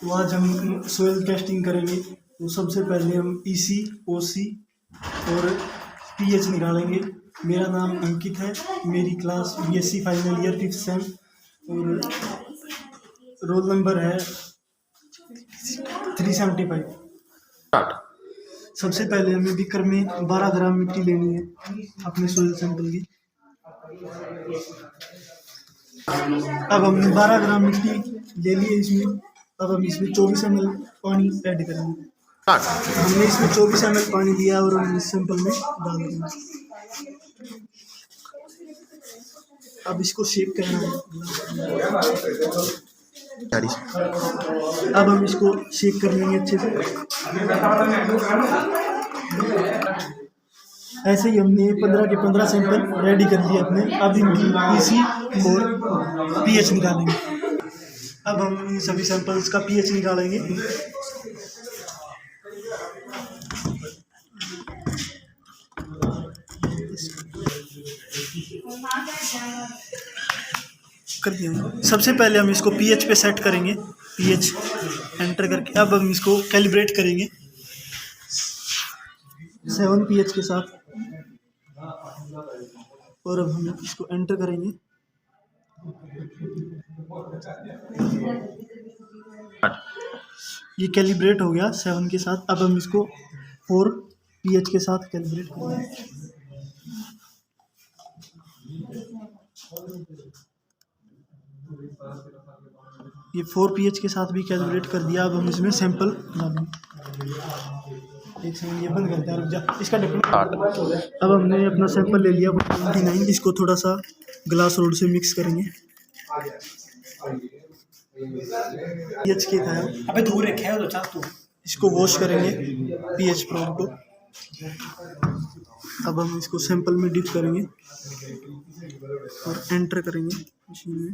तो आज हम सोयल टेस्टिंग करेंगे। तो सबसे पहले हम ईसी, ओसी और पीएच निकालेंगे। मेरा नाम अंकित है, मेरी class BSc final year 5th same और रोल नंबर है 375। सबसे पहले हमें बीकर में 12 ग्राम मिट्टी लेनी है अपने सोयल सैंपल की। अब हमने 12 ग्राम मिट्टी ले ली है इसमें। अब हम इसमें 24 ml पानी ऐड करेंगे। हमने इसमें 24 ml पानी दिया और हम इस सैंपल में डाल देंगे। अब इसको शेक करना है। अब हम इसको शेक कर लेंगे अच्छे से। ऐसे ही हमने 15 के 15 सैंपल रेडी कर लिए अपने। अब इनकी ईसी और पीएच निकालेंगे। अब हम इन सभी सैंपल्स का पीएच निकालेंगे। कर दिया। सबसे पहले हम इसको पीएच पे सेट करेंगे, पीएच एंटर करके। अब हम इसको कैलिब्रेट करेंगे 7 पीएच के साथ और अब हम इसको एंटर करेंगे। ये कैलिब्रेट हो गया 7 के साथ। अब हम इसको 4 पीएच के साथ कैलिब्रेट करेंगे। ये 4 पीएच के साथ भी कैलिब्रेट कर दिया। अब हम इसमें सैंपल डालेंगे। एक सेकंड, ये बंद करते हैं, रुक जा। इसका अब हमने अपना सैंपल ले लिया 129। इसको थोड़ा सा ग्लास रोड से मिक्स करेंगे। पीएच के था, अबे दूर रखे है तो चल तू। इसको वॉश करेंगे पीएच प्रोब को। अब हम इसको सैंपल में डिप करेंगे और एंटर करेंगे मशीन में।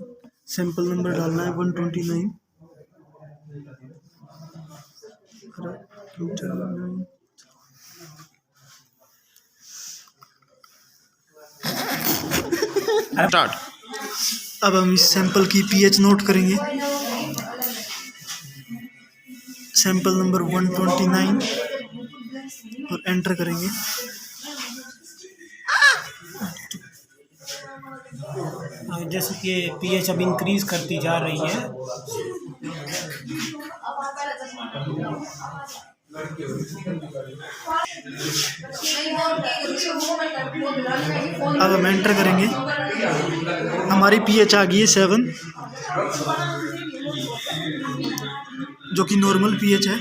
सैंपल नंबर डालना है 129। स्टार्ट। अब हम इस सैंपल की पीएच नोट करेंगे। सैंपल नंबर 129 और एंटर करेंगे। जैसे कि पीएच अब इंक्रीज करती जा रही है। अब हम एंटर करेंगे। हमारी पीएच आ गई है 7, जो कि नॉर्मल पीएच है।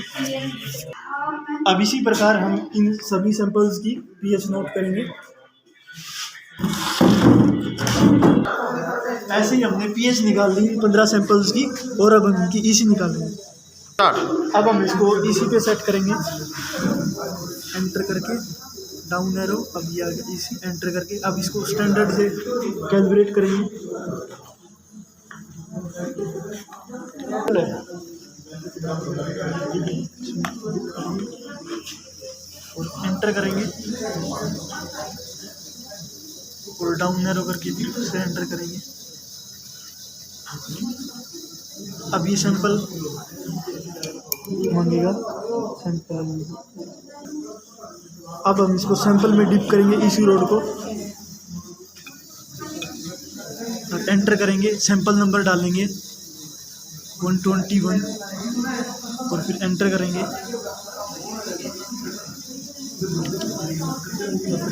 अब इसी प्रकार हम इन सभी सैंपल्स की पीएच नोट करेंगे। ऐसे ही हमने पीएच निकाल ली 15 सैंपल्स की और अब हम इनकी ईसी निकालेंगे। अब हम इसको ईसी पे सेट करेंगे, एंटर करके डाउन एरो। अब ये आ गया ईसी, एंटर करके। अब इसको स्टैंडर्ड से कैलिब्रेट करेंगे। और एंटर करेंगे और डाउन एरो करके फिर से एंटर करेंगे। अब ये सैंपल मांगेगा सैंपल। अब हम इसको सैंपल में डिप करेंगे ईसी रोड को और एंटर करेंगे। सैंपल नंबर डालेंगे 121 और फिर एंटर करेंगे।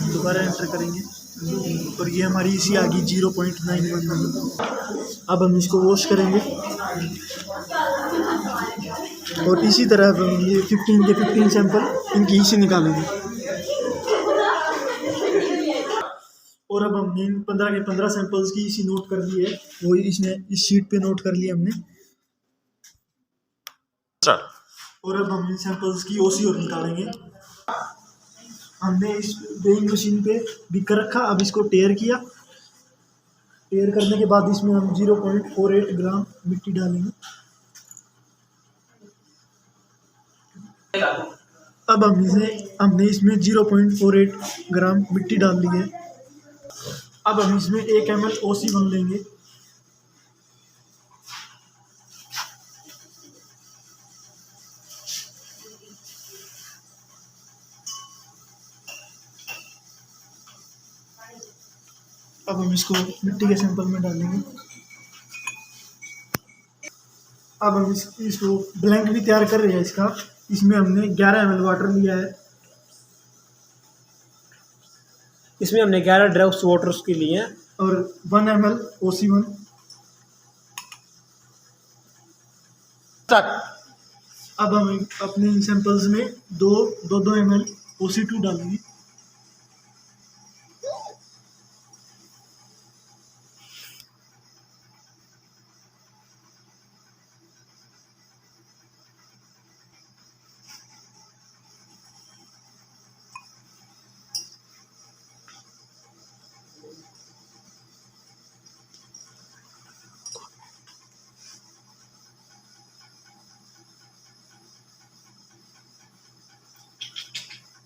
दोबारा एंटर करेंगे और ये हमारी ईसी आ गई 0.919। अब हम इसको वॉश करेंगे और इसी तरह हम ये 15 के 15 सैंपल इनकी ईसी निकालेंगे। और अब हमने 15 के 15 सैंपल्स की ईसी नोट कर ली है। वो इसने इस शीट पे नोट कर लिया हमने। और अब हम इन सैंपल्स की ओसी और निकालेंगे। हमने इस वेइंग मशीन पे बीकर रखा। अब इसको टेयर किया। टेयर करने के बाद इसमें हम 0.48 ग्राम मिट्टी डालेंगे। अब हमने इसमें 0.48 ग्राम मिट्टी डाल ली है। अब हम इसमें 1 ml OC1 लेंगे। अब हम इसको मिट्टी के सैंपल में डालेंगे। अब हम इसको ब्लैंक भी तैयार कर रहे हैं इसका। इसमें हमने 11 ml वाटर लिया है। इसमें हमने 11 ड्रॉप्स वाटर के लिए हैं और 1 ml OC1। अब हम अपने सैंपल्स में 2 ml OC2 डालेंगे।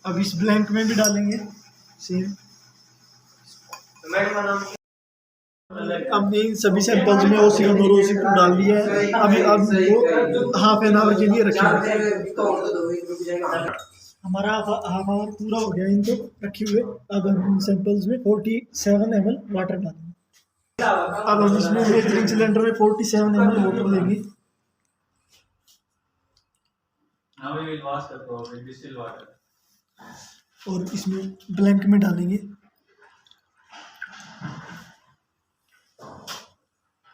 अब इस ब्लैंक में भी डालेंगे सेम। हमने इन सभी सैंपल्स में OC1 और OC2 डाल दिया है। अभी अब इनको हाफ एन आवर के लिए रखेंगे। हमारा हाफ आवर पूरा हो गया इनको रखे हुए। अब हम इन सैंपल्स में 47 ml वाटर डालेंगे। अब हम इसमें मेजरिंग सिलेंडर में 47 ml वाटर लेंगे और इसमें ब्लैंक में डालेंगे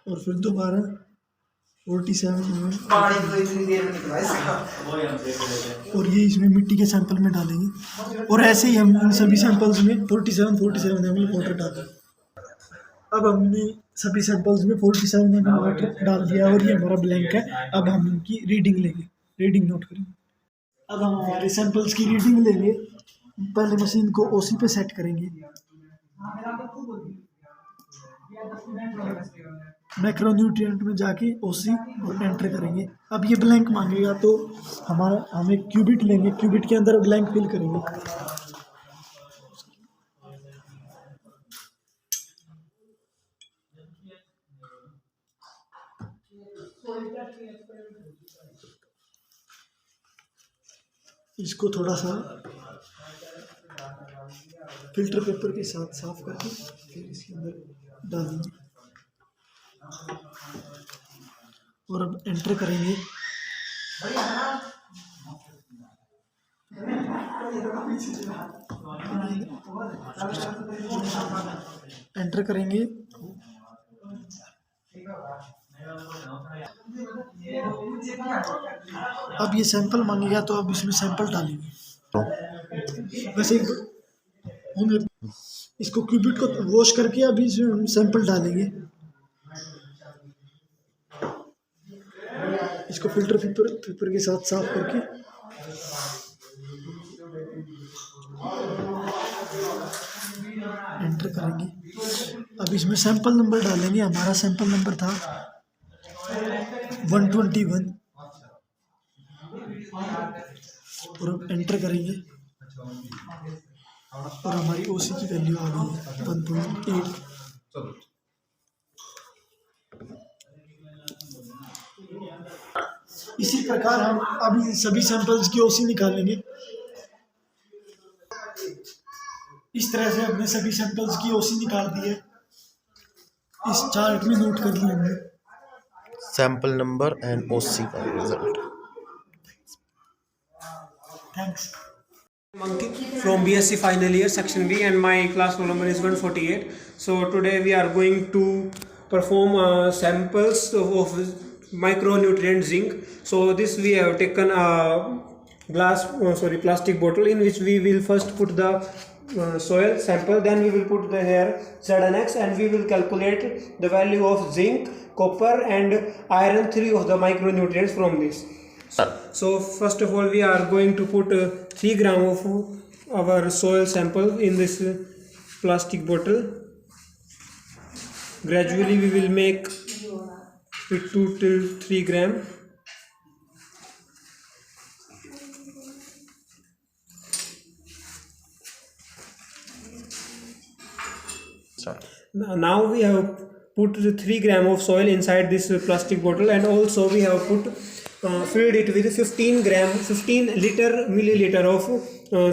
और फिर दोबारा 47 ml और ये इसमें मिट्टी के सैंपल में डालेंगे और ऐसे ही हम इन सभी सैंपल्स में 47 ml वाटर डालेंगे। अब हमने सभी सैंपल्स में 47 ml वाटर डाल दिया और ये हमारा ब्लैंक है। अब हम इनकी रीडिंग लेंगे, रीडिंग नोट करेंगे। अब हम हमारे सैंपल्स की रीडिंग लेंगे। पहले मशीन को OC पे सेट करेंगे। मैक्रोन्यूट्रिएंट में जाके OC और एंटर करेंगे। अब ये ब्लैंक मांगेगा तो हम एक क्यूबिट लेंगे, क्यूबिट के अंदर ब्लैंक फिल करेंगे। इसको थोड़ा सा फिल्टर पेपर के साथ साफ करके फिर इसके अंदर डालेंगे और अब एंटर करेंगे। एंटर करेंगे अब ये सैंपल मांगेगा तो अब इसमें सैंपल डालेंगे। वैसे हम इसको क्यूबिट को वॉश करके अभी इसमें हम सैंपल डालेंगे। इसको फिल्टर पेपर के साथ साफ करके एंटर करेंगे। अब इसमें सैंपल नंबर डालेंगे। हमारा सैंपल नंबर था 121 और अब एंटर करेंगे और हमारी OC की वैल्यू आ गई है 1.8। इसी प्रकार हम अभी सभी सैंपल्स की OC निकालेंगे। इस तरह से हमने सभी सैंपल्स की OC निकाल दी है। इस चार्ट में नोट कर लिया हमने सैंपल नंबर एंड OC का result. Thanks. Monkey from BSc final year section B and my class roll number is 148. So today we are going to perform samples of micronutrient zinc. So this we have taken a plastic bottle in which we will first put the soil sample, then we will put the here ZNX and we will calculate the value of zinc, copper and iron, 3 of the micronutrients from this. So first of all we are going to put 3 gram of our soil sample in this plastic bottle. Gradually we will make it 2 till 3 gram. Now we have put 3 gram of soil inside this plastic bottle and also we have put filled it with 15 milliliter of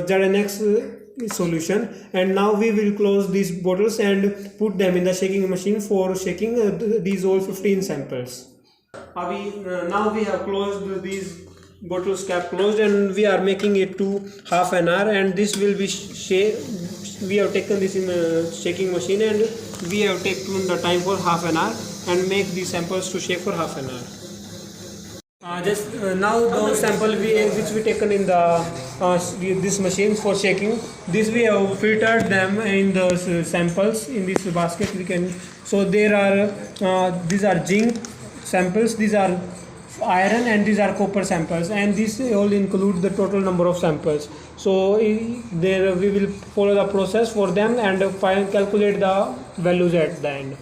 ZNX solution. And now we will close these bottles and put them in the shaking machine for shaking these all 15 samples. Now we have closed these bottles cap closed, and we are making it to half an hour, and this will be we have taken this in a shaking machine, and we have taken the time for half an hour and make these samples to shake for half an hour. Now those samples which we taken in the this machine for shaking, this we have filtered them in the samples in this basket. We can, so there are these are zinc samples, these are iron, and these are copper samples, and this all include the total number of samples. So there we will follow the process for them and calculate the values at the end.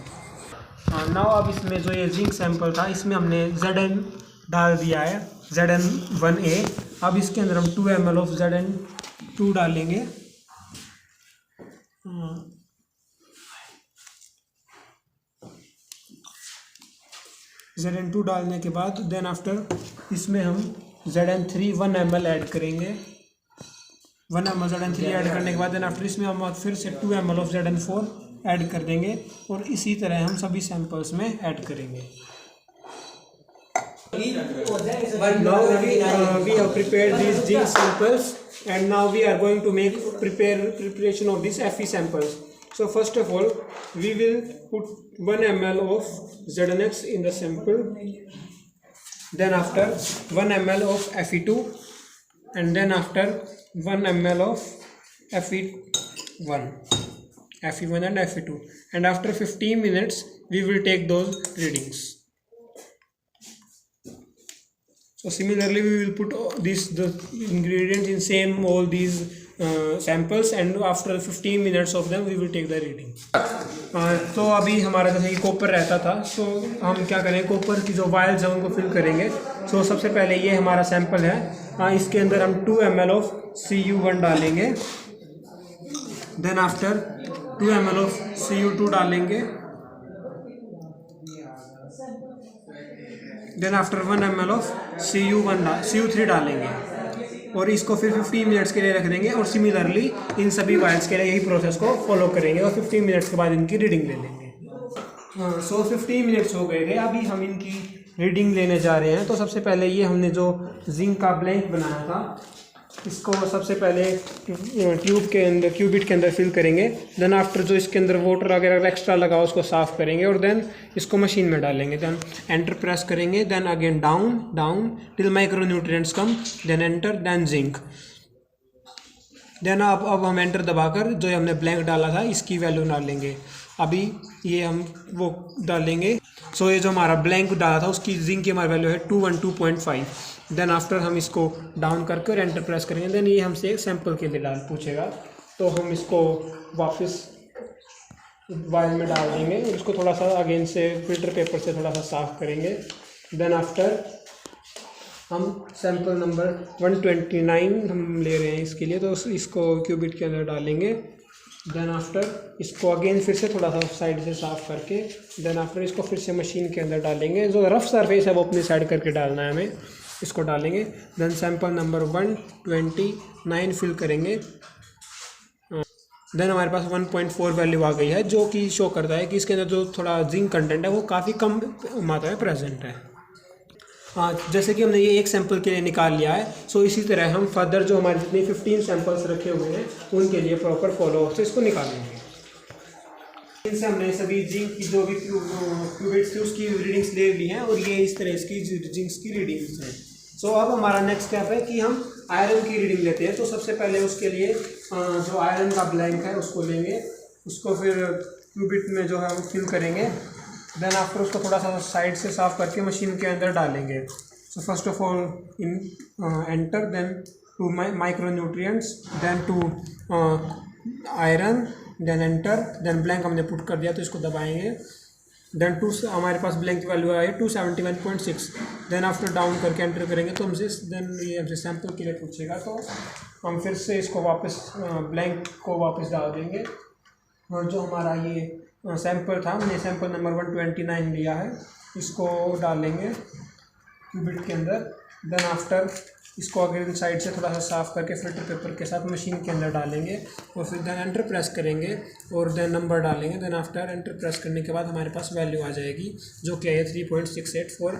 Now अब इसमें जो ये zinc sample था, इसमें हमने Zn डाल दिया है, Zn1A. अब इसके अंदर हम 2 ml ऑफ Zn2 डालेंगे. Zn2 डालने के बाद देन आफ्टर इसमें हम Zn3 1 ml ऐड करेंगे. 1 ml Zn3 ऐड करने के बाद देन आफ्टर इसमें हम फिर से 2 ml ऑफ Zn4 ऐड कर देंगे, और इसी तरह हम सभी सैंपल्स में ऐड करेंगे. Now we have prepared these zinc samples, and now we are going to make preparation of these Fe samples. So first of all, we will put 1 ml of Znx in the sample, then after 1 ml of Fe2, and then after 1 ml of Fe1 and Fe2, and after 15 minutes we will take those readings. So similarly we will put the ingredients in same all these samples, and after 15 minutes of them we will take the reading. तो अभी हमारा जैसे ये copper रहता था, सो हम क्या करें, कॉपर की जो वायल्स हैं उनको फिल करेंगे. सो सबसे पहले ये हमारा सैंपल है, इसके अंदर हम 2 ml ऑफ Cu1 डालेंगे, then after 2 ml of Cu2 डालेंगे, then after 1 ml of Cu3 डालेंगे, और इसको फिर 15 मिनट्स के लिए रख देंगे. और सिमिलरली इन सभी वायल्स के लिए यही प्रोसेस को फॉलो करेंगे, और 15 मिनट्स के बाद इनकी रीडिंग ले लेंगे. सो 15 मिनट्स हो गए थे, अभी हम इनकी रीडिंग लेने जा रहे हैं. तो सबसे पहले ये हमने जो जिंक का ब्लैंक बनाया था, इसको सबसे पहले ट्यूब के अंदर क्यूबिट के अंदर फिल करेंगे. देन आफ्टर जो इसके अंदर वाटर वगैरह एक्स्ट्रा लगा उसको साफ़ करेंगे, और देन इसको मशीन में डालेंगे. देन एंटर प्रेस करेंगे, then again down till micro nutrients come, then enter, then zinc. Then अब हम एंटर दबाकर जो हमने ब्लैंक डाला था इसकी वैल्यू डालेंगे. अभी ये हम वो डालेंगे. सो ये जो हमारा ब्लैंक डाला था उसकी जिंक की हमारी वैल्यू है 212.5. देन आफ्टर हम इसको डाउन करके और एंटर प्रेस करेंगे. देन ये हमसे एक सैंपल के लिए पूछेगा, तो हम इसको वापस वायल में डाल देंगे, और इसको थोड़ा सा अगेन से फिल्टर पेपर से थोड़ा सा साफ़ करेंगे. देन आफ्टर हम सैंपल नंबर 129 हम ले रहे हैं इसके लिए, तो इसको क्यूबिट के अंदर डालेंगे. देन आफ्टर इसको अगेन फिर से थोड़ा सा साइड से साफ़ करके, देन आफ्टर इसको फिर से मशीन के अंदर डालेंगे. जो रफ सरफेस है वो अपनी साइड करके डालना है हमें, इसको डालेंगे. देन सैंपल नंबर 129 फिल करेंगे. देन हमारे पास 1.4 वैल्यू आ गई है, जो कि शो करता है कि इसके अंदर जो थोड़ा जिंक कंटेंट है वो काफ़ी कम मात्रा में प्रेजेंट है. जैसे कि हमने ये एक सैंपल के लिए निकाल लिया है, सो इसी तरह हम फर्दर जो हमारे जितने 15 सैंपल्स रखे हुए हैं उनके लिए प्रॉपर फॉलो अप से इसको निकालेंगे. इनसे हमने सभी जिंक की जो भी क्यूबिट्स थी उसकी रीडिंग्स ले ली हैं, और ये इस तरह इसकी जिंक्स की रीडिंग्स हैं. सो अब हमारा नेक्स्ट स्टेप है कि हम आयरन की रीडिंग लेते हैं. तो सबसे पहले उसके लिए जो आयरन का ब्लैंक है उसको लेंगे, उसको फिर क्यूबिट में जो है वो फिल करेंगे. देन आफ्टर उसको थोड़ा सा साइड से साफ़ करके मशीन के अंदर डालेंगे. So first of all in enter, then to micro nutrients, then to iron, then enter, then blank हमने पुट कर दिया तो इसको दबाएंगे. देन हमारे पास ब्लैंक की वैल्यू आई 271.6. देन आफ्टर डाउन करके एंटर करेंगे तो हमसे ये हमसे सैंपल के लिए पूछेगा, तो हम फिर से इसको वापस ब्लैंक को वापस डाल देंगे. और जो हमारा ये सैंपल था, हमने सैंपल नंबर 129 लिया है, इसको डालेंगे. क्यूबिट के अंदर। देन आफ्टर इसको अगर साइड से थोड़ा सा साफ़ करके फिल्टर पेपर के साथ मशीन के अंदर डालेंगे और फिर देन एंटर प्रेस करेंगे और देन नंबर डालेंगे। देन आफ्टर एंटर प्रेस करने के बाद हमारे पास वैल्यू आ जाएगी जो कि है 3.68 फॉर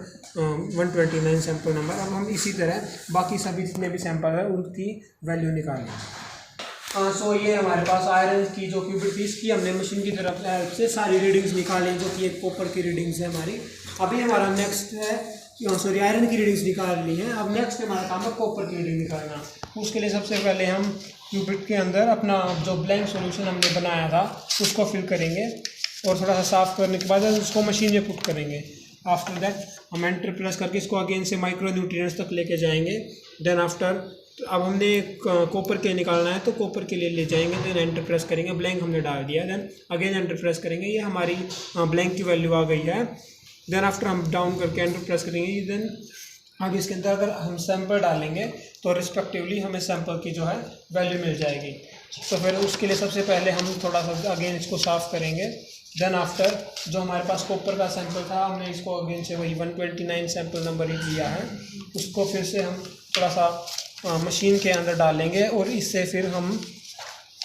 129 सैम्पल नंबर। अब हम इसी तरह बाकी सभी जितने भी सैंपल है उनकी वैल्यू निकालेंगे। सो ये हमारे पास आयरन की जो क्यूबिक पीस की हमने मशीन की तरफ से सारी रीडिंग्स निकाली जो कि एक कॉपर की रीडिंग्स है हमारी। अभी हमारा नेक्स्ट है सॉरी आयरन की रीडिंग्स निकाल ली है। अब नेक्स्ट हमारा काम है कॉपर की रीडिंग निकालना। उसके लिए सबसे पहले हम क्यूबिक के अंदर अपना जो ब्लैंक सॉल्यूशन हमने बनाया था उसको फिल करेंगे और थोड़ा सा साफ़ करने के बाद उसको मशीन में पुट करेंगे। आफ्टर दैट हम एंटर प्रेस करके इसको अगेन से माइक्रो न्यूट्रिएंट्स तक लेके जाएंगे। देन आफ्टर अब हमने कॉपर के निकालना है तो कॉपर के लिए ले जाएंगे। देन एंटर प्रेस करेंगे, ब्लैंक हमने डाल दिया। देन अगेन एंटर प्रेस करेंगे, ये हमारी ब्लैंक की वैल्यू आ गई है। देन आफ्टर हम डाउन करके एंटर प्रेस करेंगे। देन अब इसके अंदर अगर हम सैंपल डालेंगे तो रिस्पेक्टिवली हमें सैंपल की जो है वैल्यू मिल जाएगी। तो फिर उसके लिए सबसे पहले हम थोड़ा सा अगेन इसको साफ़ करेंगे। देन आफ्टर जो हमारे पास कॉपर का सैंपल था हमने इसको अगेन से वही 129 सैंपल नंबर ही लिया है, उसको फिर से हम थोड़ा सा मशीन के अंदर डालेंगे और इससे फिर हम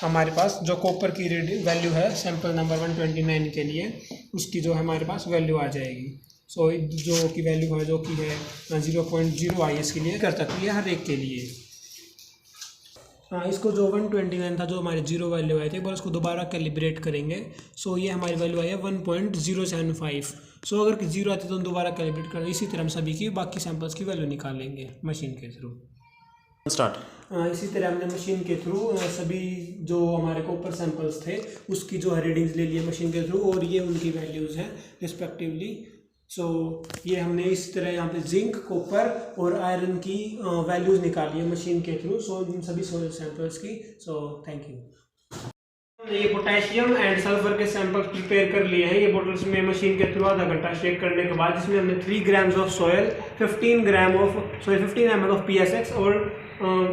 हमारे पास जो कॉपर की वैल्यू है सैंपल नंबर 129 के लिए उसकी जो हमारे पास वैल्यू आ जाएगी। सो जो की वैल्यू है जो कि है 0.0 IS के लिए कर सकती है हर एक के लिए। हाँ, इसको जो 129 था जो हमारे जीरो वैल्यू आए थे पर उसको दोबारा कैलिब्रेट करेंगे। सो ये हमारी वैल्यू आई है 1.075। सो अगर जीरो आती तो हम दोबारा कैलिब्रेट करें। इसी तरह हम सभी की बाकी सैंपल्स की वैल्यू निकालेंगे मशीन के थ्रू। स्टार्ट। इसी तरह हमने मशीन के थ्रू सभी जो हमारे कॉपर सैंपल्स थे उसकी जो है रीडिंग्स ले लिए मशीन के थ्रू और ये उनकी वैल्यूज़ हैं रिस्पेक्टिवली। सो ये हमने इस तरह यहाँ पे जिंक, कॉपर और आयरन की वैल्यूज़ निकाली है मशीन के थ्रू। सो इन सभी सॉइल सैंपल्स की। So thank you. ये पोटेशियम एंड सल्फर के सैंपल प्रिपेयर कर लिए हैं। ये बोटल्स में मशीन के थ्रू आधा घंटा शेक करने के बाद इसमें हमने 3 grams of soil, 15 ml of PSX और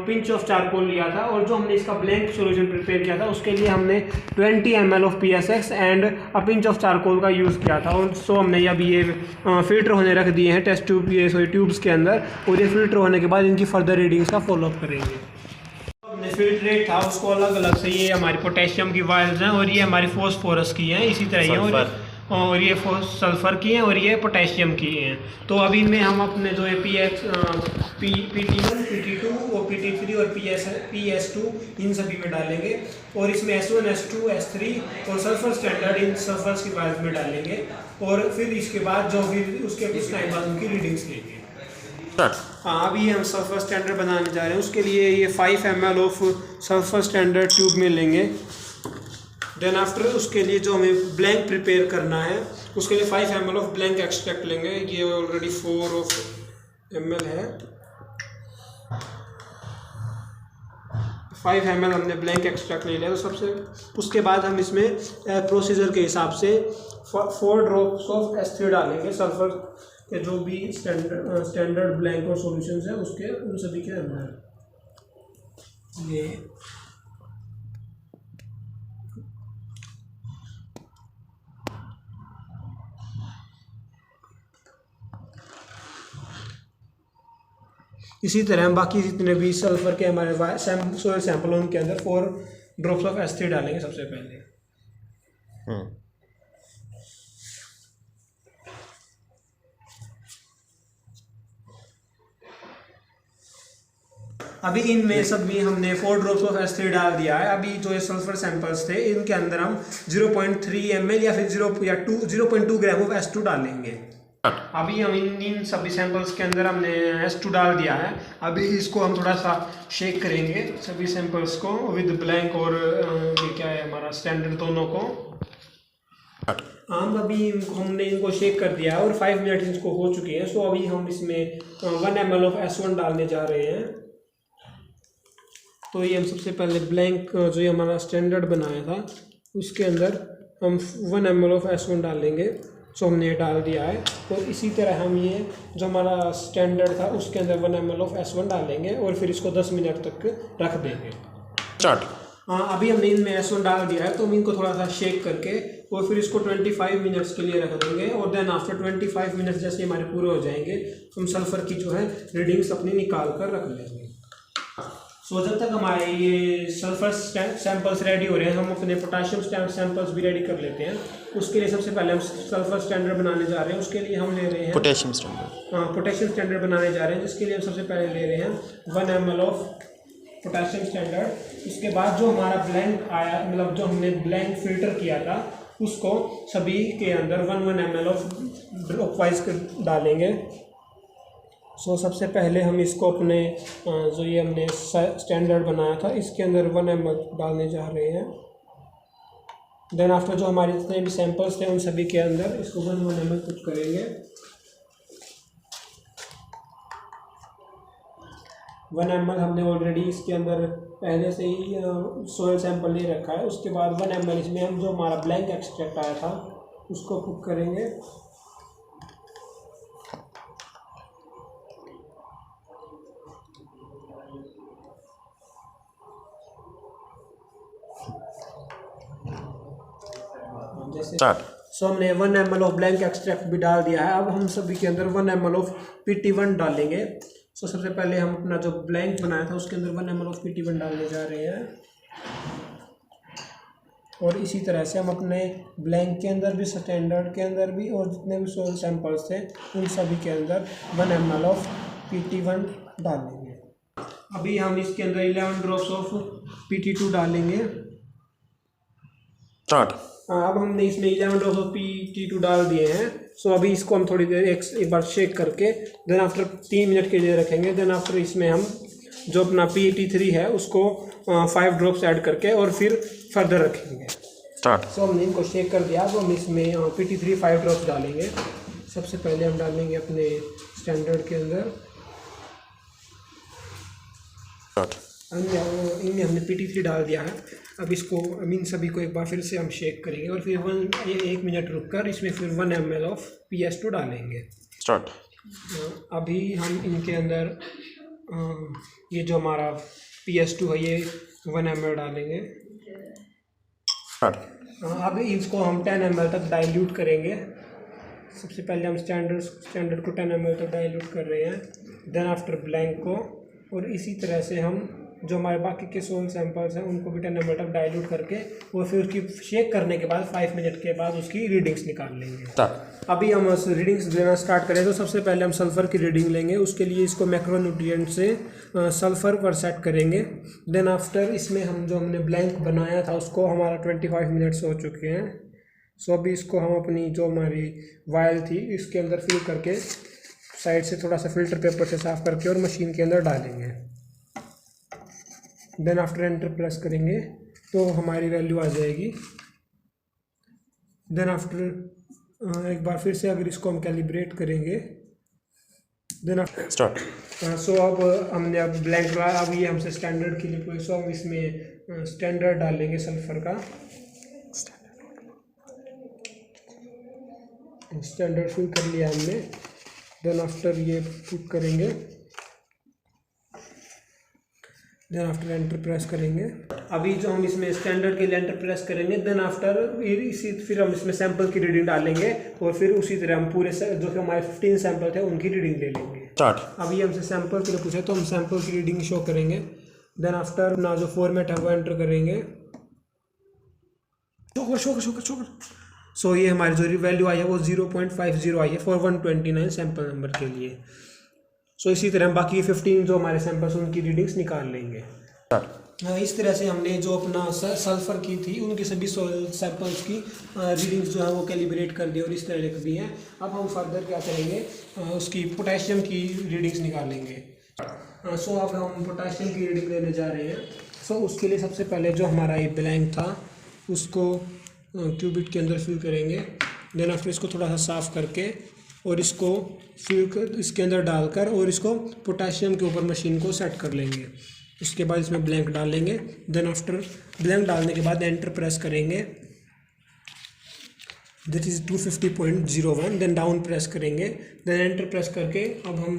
पिंच ऑफ चारकोल लिया था। और जो हमने इसका ब्लैंक सॉल्यूशन प्रिपेयर किया था उसके लिए हमने 20 ml of PSX and a pinch of charcoal का यूज़ किया था। और सो हमने अभी ये फिल्टर होने रख दिए हैं टेस्ट ट्यूब ट्यूब्स के अंदर और ये फिल्टर होने के बाद इनकी फर्दर रीडिंग्स का फॉलोअप करेंगे। फिल्ट्रेट था उसको अलग अलग से, ये हमारी पोटेशियम की वायल्स हैं और ये हमारी फॉस्फोरस की हैं इसी तरह ये और ये सल्फर की हैं और ये पोटेशियम की हैं। तो अभी इनमें हम अपने जो है PT1, PT2 और PT3 और PS2 इन सभी में डालेंगे और इसमें S1, S2, S3 और सल्फर स्टैंडर्ड इन सल्फर्स की वायल्स में डालेंगे और फिर इसके बाद जो फिर उसके कुछ टाइम बाद उनकी रीडिंग्स लेंगे। हाँ, अभी हम सल्फर स्टैंडर्ड बनाने जा रहे हैं। उसके लिए ये 5 ml of sulphur standard tube में लेंगे। देन आफ्टर उसके लिए जो हमें ब्लैंक प्रिपेयर करना है उसके लिए 5 ml ऑफ ब्लैंक एक्सट्रैक्ट लेंगे। ये ऑलरेडी 4 ml है। 5 ml हमने ब्लैंक एक्सट्रैक्ट ले लिया। तो सबसे उसके बाद हम इसमें प्रोसीजर के हिसाब से 4 ड्रॉप्स ऑफ S3 डालेंगे सल्फर के जो भी स्टैंडर्ड ब्लैंक और सॉल्यूशंस है उसके उन सभी के अंदर। ये इसी तरह हम बाकी जितने भी सल्फर के हमारे सॉइल सैंपल उनके अंदर 4 ड्रॉप्स ऑफ S3 डालेंगे सबसे पहले। अभी इनमें सब भी हमने 4 ड्रॉप्स ऑफ S3 डाल दिया है। अभी जो ये सल्फर सैंपल्स थे इनके अंदर हम 0.3 ml या फिर 0.2 ग्राम ऑफ S2 डालेंगे। अभी हम इन सभी सैंपल्स के अंदर हमने S2 डाल दिया है। अभी इसको हम थोड़ा सा शेक करेंगे सभी सैंपल्स को विद ब्लैंक और ये क्या है हमारा स्टैंडर्ड दोनों को। हम अभी हमने इनको शेक कर दिया और 5 मिनट इनको हो चुके हैं। सो अभी हम इसमें 1 ml ऑफ S1 डालने जा रहे हैं। तो ये हम सबसे पहले ब्लैंक जो ये हमारा स्टैंडर्ड बनाया था उसके अंदर हम 1 ml ऑफ S1 डालेंगे। सो हमने ये डाल दिया है। तो इसी तरह हम ये जो हमारा स्टैंडर्ड था उसके अंदर 1 ml ऑफ S1 डालेंगे और फिर इसको 10 मिनट तक रख देंगे। स्टार्ट। अभी हमने इनमें S1 डाल दिया है, तो हम इनको थोड़ा सा शेक करके और फिर इसको 25 मिनट्स के लिए रख देंगे। और देन आफ्टर 25 मिनट्स जैसे हमारे पूरे हो जाएंगे तो हम सल्फ़र की जो है रीडिंग्स अपनी निकाल कर रख लेंगे। सो जब तक हमारे ये सल्फ़र सैंपल्स रेडी हो रहे हैं, हम अपने पोटाशियम सैंपल्स भी रेडी कर लेते हैं। उसके लिए सबसे पहले हम सल्फ़र स्टैंडर्ड बनाने जा रहे हैं। उसके लिए हम ले रहे हैं पोटेशियम स्टैंडर्ड। पोटेशियम स्टैंडर्ड बनाने जा रहे हैं, जिसके लिए हम सबसे पहले ले रहे हैं 1 ml ऑफ पोटेशियम स्टैंडर्ड। उसके बाद जो हमारा ब्लैंक आया, मतलब जो हमने ब्लैंक फिल्टर किया था, उसको सभी के अंदर 1 ml ऑफ ड्रॉप वाइज डालेंगे। सो सबसे पहले हम इसको अपने जो ये हमने स्टैंडर्ड बनाया था इसके अंदर 1 ml डालने जा रहे हैं। देन आफ्टर जो हमारे जितने भी सैंपल्स थे उन सभी के अंदर इसको 1 ml पुट करेंगे। 1 ml हमने ऑलरेडी इसके अंदर पहले से ही सोयल सैंपल ले रखा है। उसके बाद 1 ml इसमें हम जो हमारा ब्लैंक एक्सट्रैक्ट आया था उसको पुट करेंगे। सो हमने 1 ml ऑफ ब्लैंक एक्सट्रैक्ट भी डाल दिया है। अब हम सभी के अंदर 1 ml ऑफ PT1 डालेंगे। सो सबसे पहले हम अपना जो ब्लैंक बनाया था उसके अंदर 1 ml ऑफ PT1 डालने जा रहे हैं। और इसी तरह से हम अपने ब्लैंक के अंदर भी, स्टैंडर्ड के अंदर भी और जितने भी सोयल सैंपल्स थे उन सभी के अंदर 1 ml ऑफ PT1 डालेंगे। अभी हम इसके अंदर 11 ड्रॉप्स ऑफ PT2 डालेंगे। अब हमने इसमें 11 ड्रॉप्स ऑफ PT2 डाल दिए हैं। सो अभी इसको हम थोड़ी देर एक बार शेक करके देन आफ्टर 3 मिनट के लिए रखेंगे। देन आफ्टर इसमें हम जो अपना PT3 है उसको 5 ड्रॉप्स ऐड करके और फिर फर्दर रखेंगे। सो हमने इनको शेक कर दिया। अब हम इसमें PT3 5 ड्रॉप्स डालेंगे। सबसे पहले हम डालेंगे अपने स्टैंडर्ड के अंदर। इनमें हमने PT3 डाल दिया है। अब इसको इन सभी को एक बार फिर से हम शेक करेंगे और फिर 1 मिनट रुककर इसमें फिर 1 ml ऑफ PS2 डालेंगे। अभी हम इनके अंदर ये जो हमारा PS2 है ये 1 ml डालेंगे। अब इसको हम 10 ml तक डाइल्यूट करेंगे। सबसे पहले हम स्टैंडर्ड को 10 ml तक डाइल्यूट कर रहे हैं। देन आफ्टर ब्लैंक को, और इसी तरह से हम जो हमारे बाकी के सोल सैंपल्स हैं उनको भी 10 ml तक डाइल्यूट करके और फिर उसकी शेक करने के बाद 5 मिनट के बाद उसकी रीडिंग्स निकाल लेंगे। अभी हम रीडिंग्स लेना स्टार्ट करें तो सबसे पहले हम सल्फ़र की रीडिंग लेंगे। उसके लिए इसको मैक्रोन्यूट्रिएंट से सल्फ़र पर सेट करेंगे। देन आफ्टर इसमें हम जो हमने ब्लैंक बनाया था उसको हमारा 25 मिनट्स हो चुके हैं। सो अभी इसको हम अपनी जो हमारी वायल थी इसके अंदर फिल करके साइड से थोड़ा सा फिल्टर पेपर से साफ़ करके और मशीन के अंदर डालेंगे। देन आफ्टर एंटर प्रेस करेंगे तो हमारी वैल्यू आ जाएगी। देन आफ्टर एक बार फिर से अगर इसको हम कैलिब्रेट करेंगे देन आफ्टर स्टार्ट। सो अब हमने अब ब्लैंक लगाया। अब ये हमसे स्टैंडर्ड के लिए कोई, सो हम इसमें स्टैंडर्ड डालेंगे सल्फ़र का। स्टैंडर्ड फिल कर लिया हमने। देन आफ्टर ये पुट करेंगे। देन आफ्टर एंटर प्रेस करेंगे। अभी जो हम इसमें स्टैंडर्ड के लिए एंटर प्रेस करेंगे देन आफ्टर फिर हम इसमें सैंपल की रीडिंग डालेंगे और फिर उसी तरह हम पूरे जो कि हमारे 15 सैंपल थे उनकी रीडिंग ले लेंगे। अभी हमसे सैंपल के लिए पूछे तो हम सैंपल की रीडिंग शो करेंगे। देन आफ्टर अपना जो फॉर्मेट है वो एंटर करेंगे। शो सो ये हमारी जो वैल्यू आई है वो 0.50 आई है फॉर 129 सैंपल नंबर के लिए। सो इसी तरह हम बाकी 15 जो हमारे सैंपल्स उनकी रीडिंग्स निकाल लेंगे। इस तरह से हमने जो अपना सल्फ़र की थी उनके सभी सैंपल्स की रीडिंग्स जो है वो कैलिब्रेट कर दी और इस तरह लिख दी हैं। अब हम फर्दर क्या करेंगे, उसकी पोटेशियम की रीडिंग्स निकालेंगे। सो अब हम पोटेशियम की रीडिंग लेने जा रहे हैं। सो उसके लिए सबसे पहले जो हमारा ये ब्लैंक था उसको क्यूबिट के अंदर फिल करेंगे। देन आफ्टर इसको थोड़ा सा साफ़ करके और इसको फिर इसके अंदर डालकर और इसको पोटेशियम के ऊपर मशीन को सेट कर लेंगे। उसके बाद इसमें ब्लैंक डाल लेंगे। देन आफ्टर ब्लैंक डालने के बाद एंटर प्रेस करेंगे। That is 250.01, then down press करेंगे, देन एंटर प्रेस करके अब हम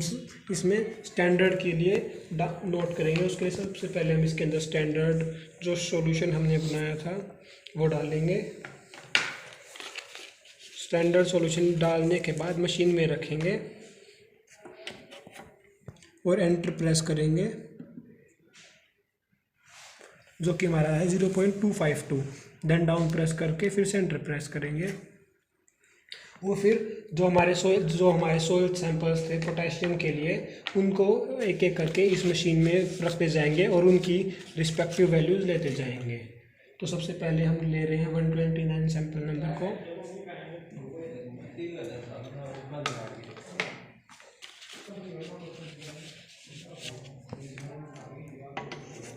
इसमें स्टैंडर्ड के लिए नोट करेंगे। उसके लिए सबसे पहले हम इसके अंदर स्टैंडर्ड जो सॉल्यूशन हमने बनाया था वो डालेंगे। स्टैंडर्ड सॉल्यूशन डालने के बाद मशीन में रखेंगे और एंटर प्रेस करेंगे, जो कि हमारा है 0.252। देन डाउन प्रेस करके फिर से एंटर प्रेस करेंगे। वो फिर जो हमारे सोइल सैंपल्स थे पोटेशियम के लिए, उनको एक एक करके इस मशीन में रखते जाएंगे और उनकी रिस्पेक्टिव वैल्यूज़ लेते जाएंगे। तो सबसे पहले हम ले रहे हैं 129 सैंपल नंबर को।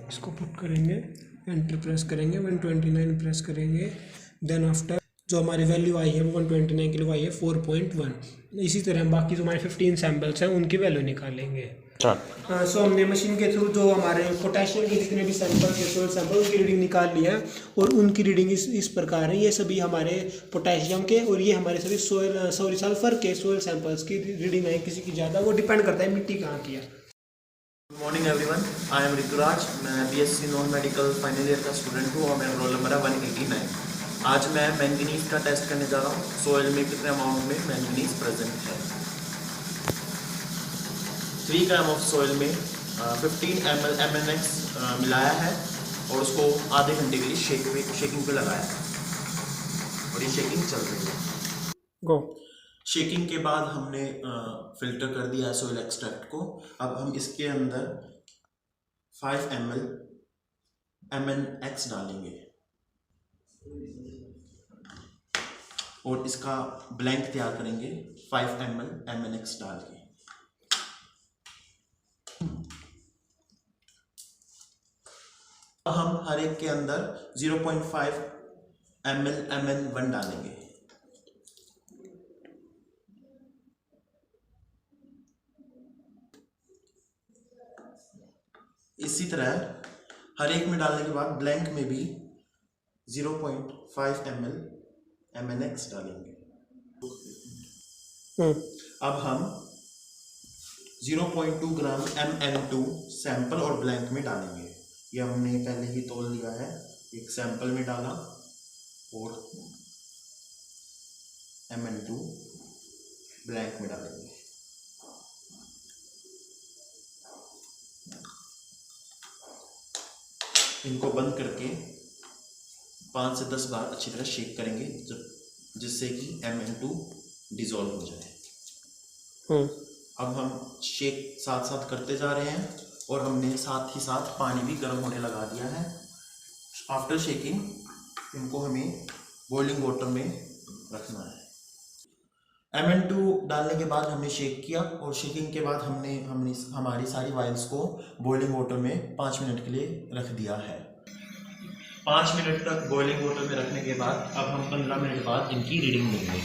इसको पुट करेंगे, एंटर प्रेस करेंगे, 129 प्रेस करेंगे। देन आफ्टर जो हमारी वैल्यू आई है वो 129 के लिए आई है 4.1। इसी तरह हम बाकी जो हमारे 15 सैम्पल्स हैं उनकी वैल्यू निकालेंगे। सो हमने मशीन के थ्रू जो हमारे पोटेशियम के जितने भी सैंपल थे, सोइल सैंपल, उनकी रीडिंग निकाल लिया है और उनकी रीडिंग इस प्रकार है। ये सभी हमारे पोटेशियम के और ये हमारे सभी सल्फर के सोइल सैंपल्स की रीडिंग है। किसी की ज़्यादा, वो डिपेंड करता है मिट्टी कहाँ की है। Good morning everyone, I am Rituraj. मैं BSc non medical final year का स्टूडेंट हूँ और मेरा रोल नंबर है 189। आज मैं मैंगनीज का टेस्ट करने जा रहा हूँ। सोइल में कितने अमाउंट में मैंगनीज प्रेजेंट है। 3 ग्राम ऑफ सोइल में 15 ml MnX मिलाया है और उसको आधे घंटे के लिए शेकिंग पे लगाया है और ये शेकिंग चल रही है। गो। शेकिंग के बाद हमने फिल्टर कर दिया सोइल एक्सट्रैक्ट को। अब हम इसके अंदर 5 ml MnX डालेंगे और इसका ब्लैंक तैयार करेंगे 5 ml MnX डाल के। हम हर एक के अंदर 0.5 ml Mn1 डालेंगे। इसी तरह हर एक में डालने के बाद ब्लैंक में भी 0.5 ml MnX डालेंगे। अब हम 0.2 ग्राम Mn2 सैंपल और ब्लैंक में डालेंगे। ये हमने पहले ही तोल लिया है। एक सैंपल में डाला और Mn2 ब्लैंक में डालेंगे। इनको बंद करके 5 से 10 बार अच्छी तरह शेक करेंगे जिससे कि Mn2 डिजोल्व हो जाए। अब हम शेक साथ साथ करते जा रहे हैं और हमने साथ ही साथ पानी भी गर्म होने लगा दिया है। आफ्टर शेकिंग इनको हमें बॉइलिंग वाटर में रखना है। Mn2 डालने के बाद हमने शेक किया और शेकिंग के बाद हमने हमारी सारी वाइल्स को बॉइलिंग वाटर में 5 मिनट के लिए रख दिया है। 5 मिनट तक बॉइलिंग वाटर में रखने के बाद अब हम 15 मिनट बाद इनकी रीडिंग लेंगे।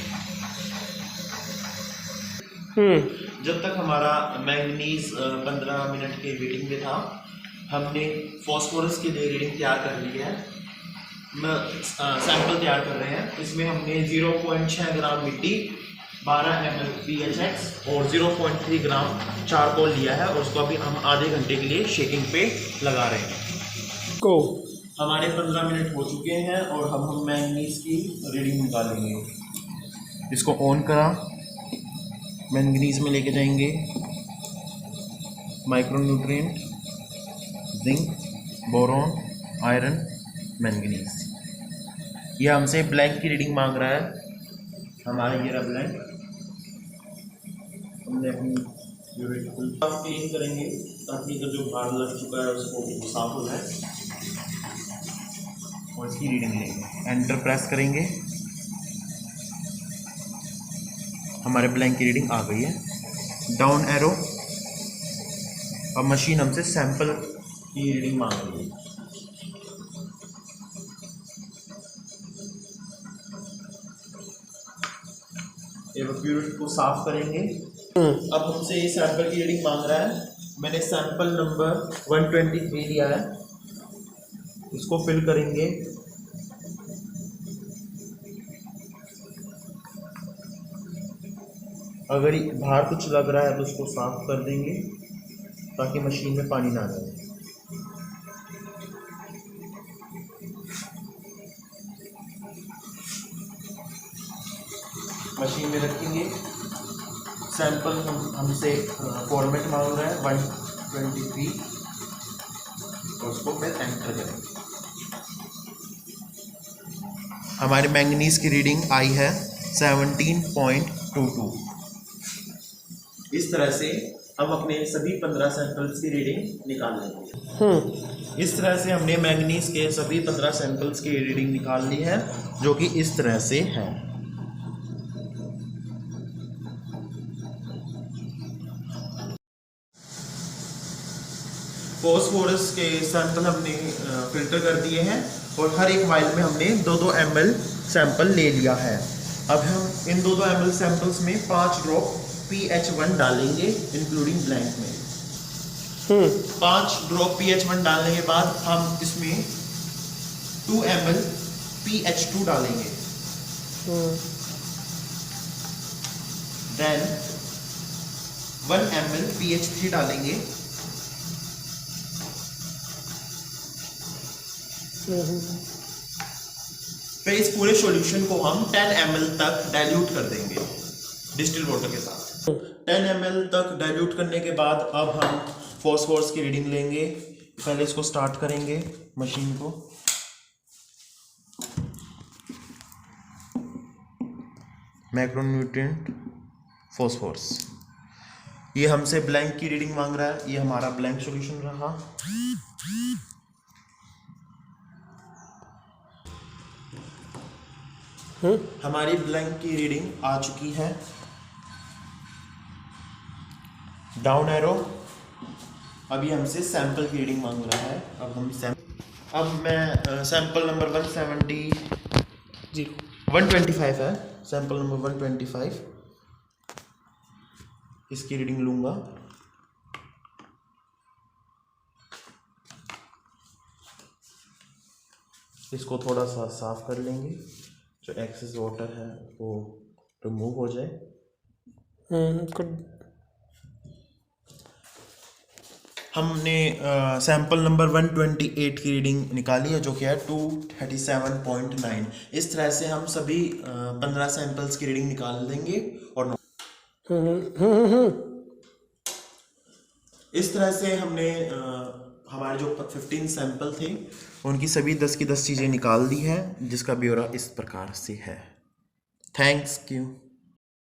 जब तक हमारा मैंगनीज 15 मिनट के वेटिंग में था, हमने फॉस्फोरस के लिए रीडिंग तैयार कर ली है। सैंपल तैयार कर रहे हैं। इसमें हमने 0.6 ग्राम मिट्टी, 12 ml PHX और 0.3 ग्राम चारकोल लिया है और उसको अभी हम आधे घंटे के लिए शेकिंग पे लगा रहे हैं। को हमारे 15 मिनट हो चुके हैं और हम मैंगनीज की रीडिंग निकालेंगे। इसको ऑन करा, मैंगनीज में लेके जाएंगे micronutrient, zinc, boron, iron, manganese. ये हमसे ब्लैंक की रीडिंग मांग रहा है। हमारा ये रहा ब्लैंक। हमने अपनी यूनिट को क्लीन करेंगे ताकि इधर जो भार लग चुका है उसको साफ हो जाए और इसकी रीडिंग लेंगे। एंटर प्रेस करेंगे, हमारे ब्लैंक की रीडिंग आ गई है। डाउन एरो, अब मशीन हमसे सैंपल की रीडिंग मांग रही है। प्यूरिट को साफ करेंगे। अब हमसे ये सैंपल की रीडिंग मांग रहा है। मैंने सैंपल नंबर 123 लिया है, इसको फिल करेंगे। अगर बाहर कुछ लग रहा है तो उसको साफ कर देंगे ताकि मशीन में पानी ना जाए। मशीन में रखेंगे। सैंपल हमसे फॉर्मेट मांग रहा है 123 और उसको फिर एंटर करेंगे। हमारे मैंगनीज की रीडिंग आई है 17.22। इस तरह से हम अपने सभी 15 सैंपल्स की रीडिंग निकाल लेंगे। इस तरह से हमने मैंगनीज के सभी 15 सैंपल्स की रीडिंग निकाल ली है, जो कि इस तरह से है। फॉस्फोरस के सैंपल हमने फिल्टर कर दिए हैं और हर एक वाइल में हमने 2-2 ml सैंपल ले लिया है। अब हम इन 2-2 ml सैंपल्स में 5 ड्रॉप pH1 डालेंगे इंक्लूडिंग ब्लैंक में। 5 ड्रॉप pH1 डालने के बाद हम इसमें 2 ml pH2 डालेंगे। देन 1 ml pH3 डालेंगे। फिर इस पूरे सॉल्यूशन को हम 10 ml तक डाइल्यूट कर देंगे डिस्टिल वाटर के साथ। 10 ml तक डाइल्यूट करने के बाद अब हम फॉस्फोरस की रीडिंग लेंगे। पहले इसको स्टार्ट करेंगे मशीन को। मैक्रोन्यूट्रिएंट फॉस्फोरस, ये हमसे ब्लैंक की रीडिंग मांग रहा है। ये हमारा ब्लैंक सॉल्यूशन रहा। हमारी ब्लैंक की रीडिंग आ चुकी है। डाउन एरो, अभी हमसे सैंपल की रीडिंग मांग रहा है। अब मैं सैंपल नंबर 125 है, सैंपल नंबर 125 इसकी रीडिंग लूंगा। इसको थोड़ा सा साफ कर लेंगे, जो एक्सेस वाटर है वो रिमूव हो जाए। हमने सैंपल नंबर 128 की रीडिंग निकाली है, जो कि है 237.9। इस तरह से हम सभी 15 सैंपल्स की रीडिंग निकाल देंगे और इस तरह से हमने हमारे जो 15 सैंपल थे उनकी सभी 10 की 10 चीज़ें निकाल दी हैं, जिसका ब्यौरा इस प्रकार से है। Thanks you.